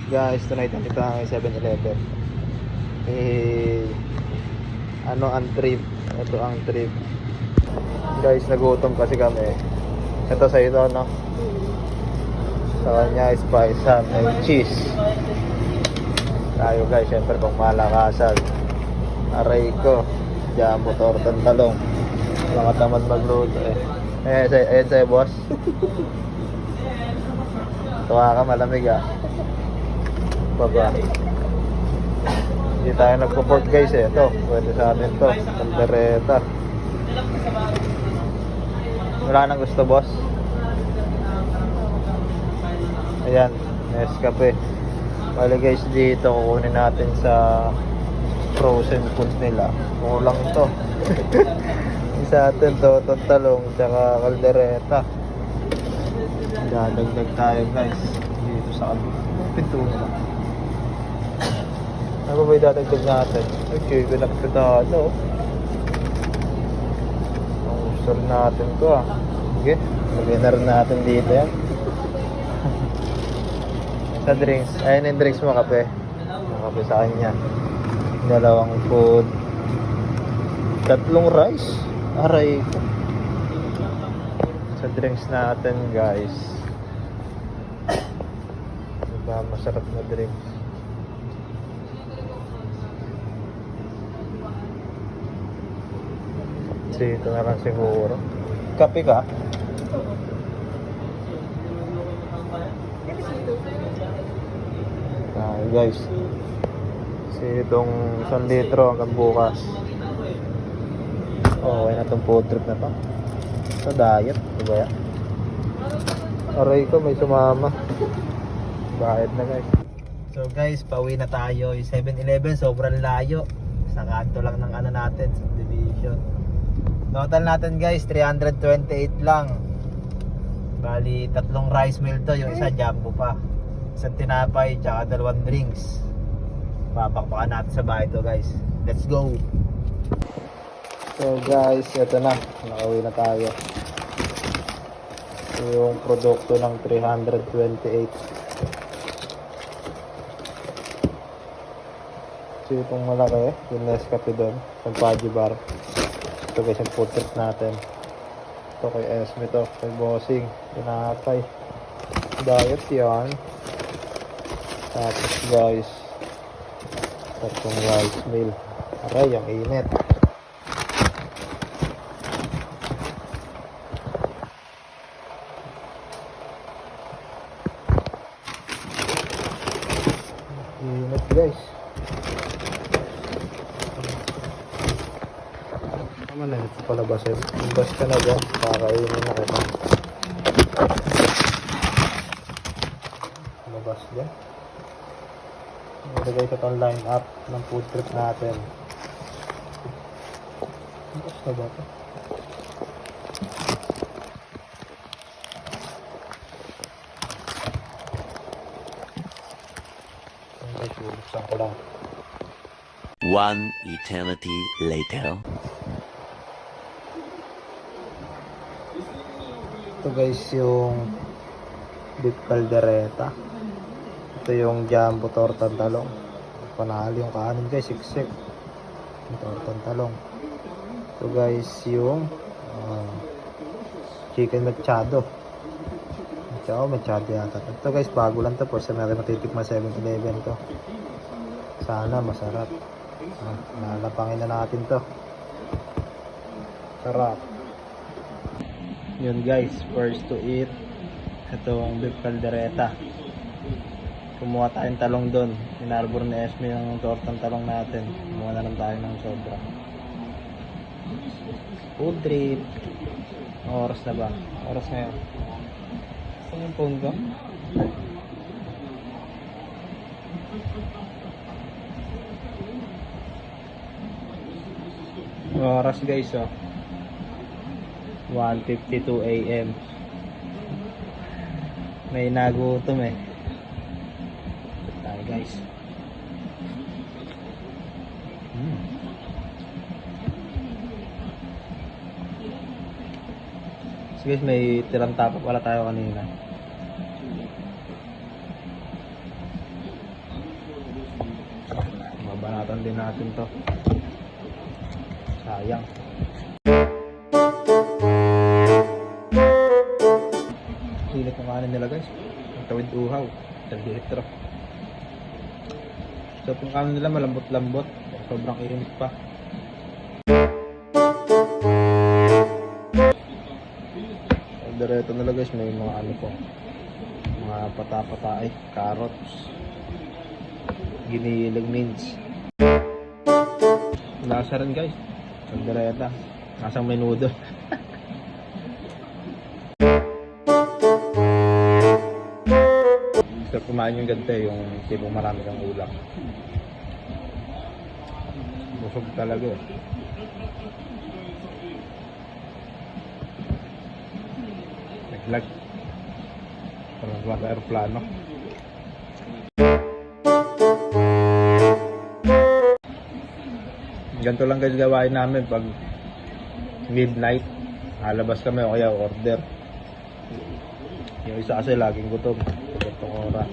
Guys, tonight nandito na kami 7-Eleven. Ano ang trip? Ito ang trip. Guys, nagutom kasi kami. Ito sa ito, no? Sa kanya, spice ham and cheese. Tayo guys, syempre pang malakasan. Aray ko, jumbo tortang talong. Mga tamad magluto eh. Ayan sa'yo, boss. Tuwa ka, malamig ah. Baba. Hindi tayo nagpo-pork guys eh. Ito, pwede sa amin to. Kaldereta. Wala nang gusto, boss. Ayan, Nescafe. Bale guys, dito kukunin natin sa frozen food nila. Kulang to. Isa atin to, talong, tsaka kaldereta. Dadagdag tayo guys. Dito sa pintura. Ano ba yung dadagdag natin? Okay, pinagpitado. Ang gusto natin to ah. Okay, lagyan na rin natin dito yan. Sa drinks, ayun yung drinks mo, kape. Yung kape sa kanya. Dalawang food. 3 rice. Aray ko. Sa drinks natin guys. Diba masarap na drinks. Dito na lang siguro. Kape ka? Guys, kasi itong 1 litro hanggang bukas. Okay na itong food trip na to. Sa diet, diba yan? Aray ko, may sumama. Bakit na guys? So guys, pauwi na tayo. Yung 7-Eleven, sobrang layo. Sa kanto lang ng ano natin, subdivision. Total natin guys, 328 lang. Bali, 3 rice meal to. Yung isa jumbo pa. Isang tinapay, tsaka 2 drinks. Papakpakan natin sa bahay to guys. Let's go! So guys, ito na. Nakauwi na tayo. Ito yung produkto ng 328. So itong malaki, yung Nescafe doon. Yung Paji Bar. Ito guys, yung food trip natin. Ito kay Esme to. Kay Bossing. Tinapay. Diet yan. Tapos guys, 3 rice meal. Aray, ang init. Init guys. Tama na ito palabasin. Imbas ka na ba? Kakainin na kita. Labas dyan. Ito guys, itong line up ng food trip natin. Basta ba ito? Buksan ko lang. 1 eternity later. Ito guys yung beef caldereta. Ito yung jumbo tortang talong. Panalo yung kanin guys, siksik. Yung tortang talong. Ito guys yung chicken machado. Machado yata. Ito guys, bago lang to po. Sa natin matitikman 7-Eleven to. Sana masarap. Lalapangin na natin to. Sarap. Yun guys, first to eat. Itong beef caldereta. Kumuha tayong talong doon. Inarbor ni Esme yung tortang talong natin. Kumuha na lang tayo ng sobra. Food trip. Oras na ba? Oras na yun. Saan yung phone ko? Oras guys oh. 1:52 AM. May nagutom eh. Tayo guys. So guys, may tirang tapak wala tayo kanina. Ingatan din natin to. Sayang. Init ng kanin nila guys. Ang tawid uhaw. 1 litro. So yung kanin nila malambot-lambot. Sobrang init pa. Direto nila guys, may mga ano po, mga pata-pata, carrots, giniling mince. Lasa rin guys, ang direta, nasang menudo. Gusto kumain yung ganito, yung tipong marami kang ulam. Busog talaga eh. Naglag. Parang wala sa aeroplano. Ganito lang guys gawain namin pag midnight. Halabas kami o kaya order. Yung isa kasi laging gutom. Ganitong oras.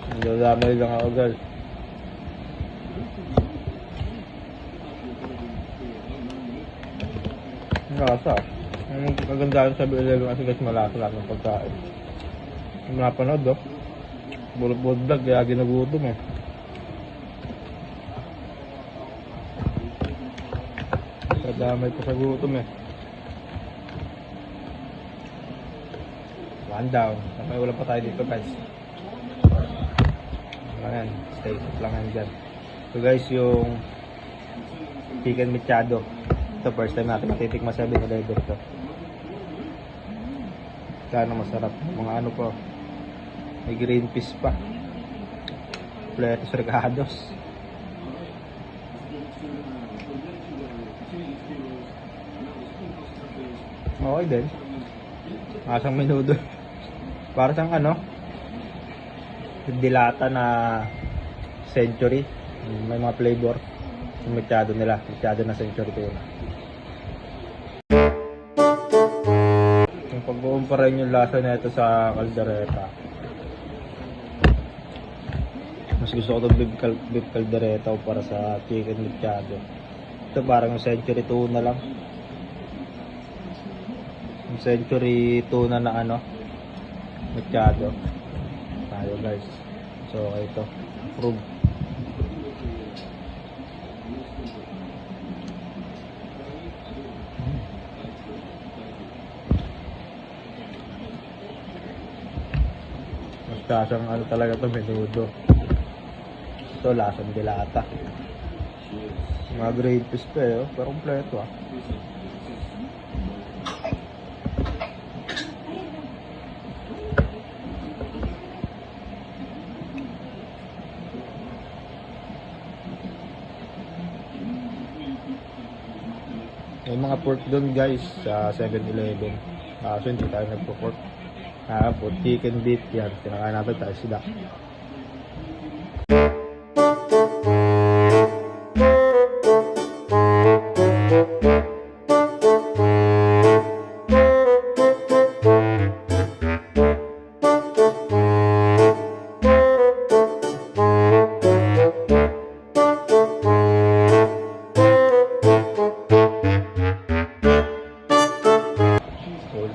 Nagdadamay lang ako guys. Lasa. Ang kagandahan sa Bilelo kasi guys malasa lang ng pagkain. Yung napanood bulot-bulot vlog kaya ginugutom eh. Kadamay pa sa gutom eh. One down. May ulam pa tayo dito guys. Ayan, stay safe lang yan dyan. So guys, yung chicken mechado. Ito first time natin matitikma sa 7-Eleven ito. Kano masarap. Mga ano po. May green peas pa. Pletos recados. Okay din. Masang menudo. Para siyang ano, dilata na century. May mga flavor. Yung mechado nila. Mechado na century tuna. Yung pag-uumpara yung lasa na ito sa caldereta. Mas gusto ko itong beef caldereta o para sa chicken mechado. Ito parang yung century tuna lang. Yung century tuna na ano, mechado. Tayo guys. So ito, prove. Lasang ano talaga to, menudo. Ito lasang dilata. Mga grade fish pa eh, pero kompleto ah. May mga pork doon guys sa 7-Eleven. So hindi tayo nagpo-pork. Pork, chicken, beef, yan. Kinakain natin tayo sila.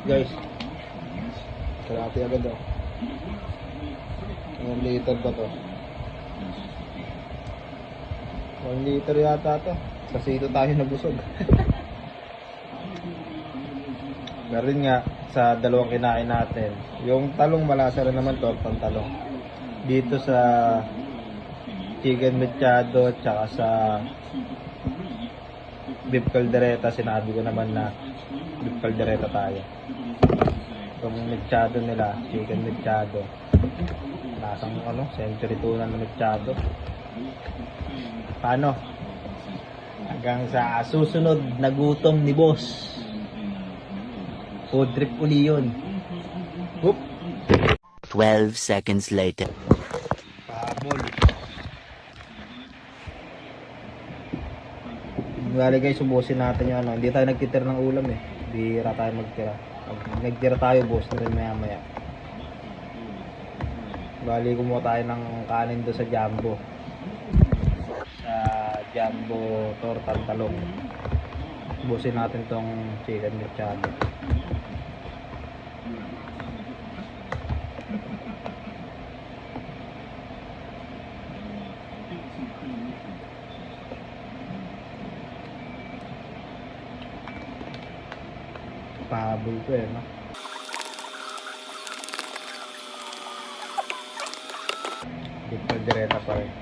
Guys, kalahati agad oh. 1 liter ba to? 1 liter yata to. Kasi ito tayo nabusog. Meron nga sa dalawang kinain natin. Yung talong malasa rin naman to, ang talong. Dito sa chicken mechado tsaka sa beef caldereta, sinabi ko naman na beef caldereta tayo. Itong mechado nila, chicken mechado. Lasang ano, century tuna na mechado. Paano? Hanggang sa susunod na gutom ni boss. Food trip uli yun. Whoop! 12 seconds later. Pabol. Bali guys, subusin natin yung ano. Hindi tayo nagtitira ng ulam eh. Hindi tayo magtira. Pag nagtira tayo, boss na rin maya maya. Bali, kumuha tayo ng kanin doon sa Jumbo. Sa Jumbo Tortang Talong. Busin natin tong chicken mechado. Pahabol to eh, no? Dito direta pa rin.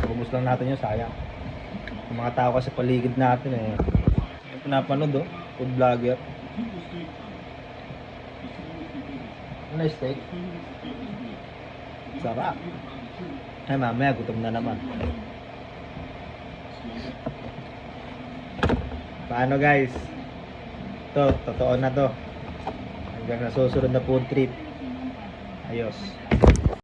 Ubus lang natin yung sayang. Yung mga tao kasi paligid natin eh. Yung pinapanood oh, food vlogger. Nice steak. Sarap. Ay mamaya, gutom na naman. Paano guys? Ito, totoo na to. Hanggang nasusunod na food trip. Ayos.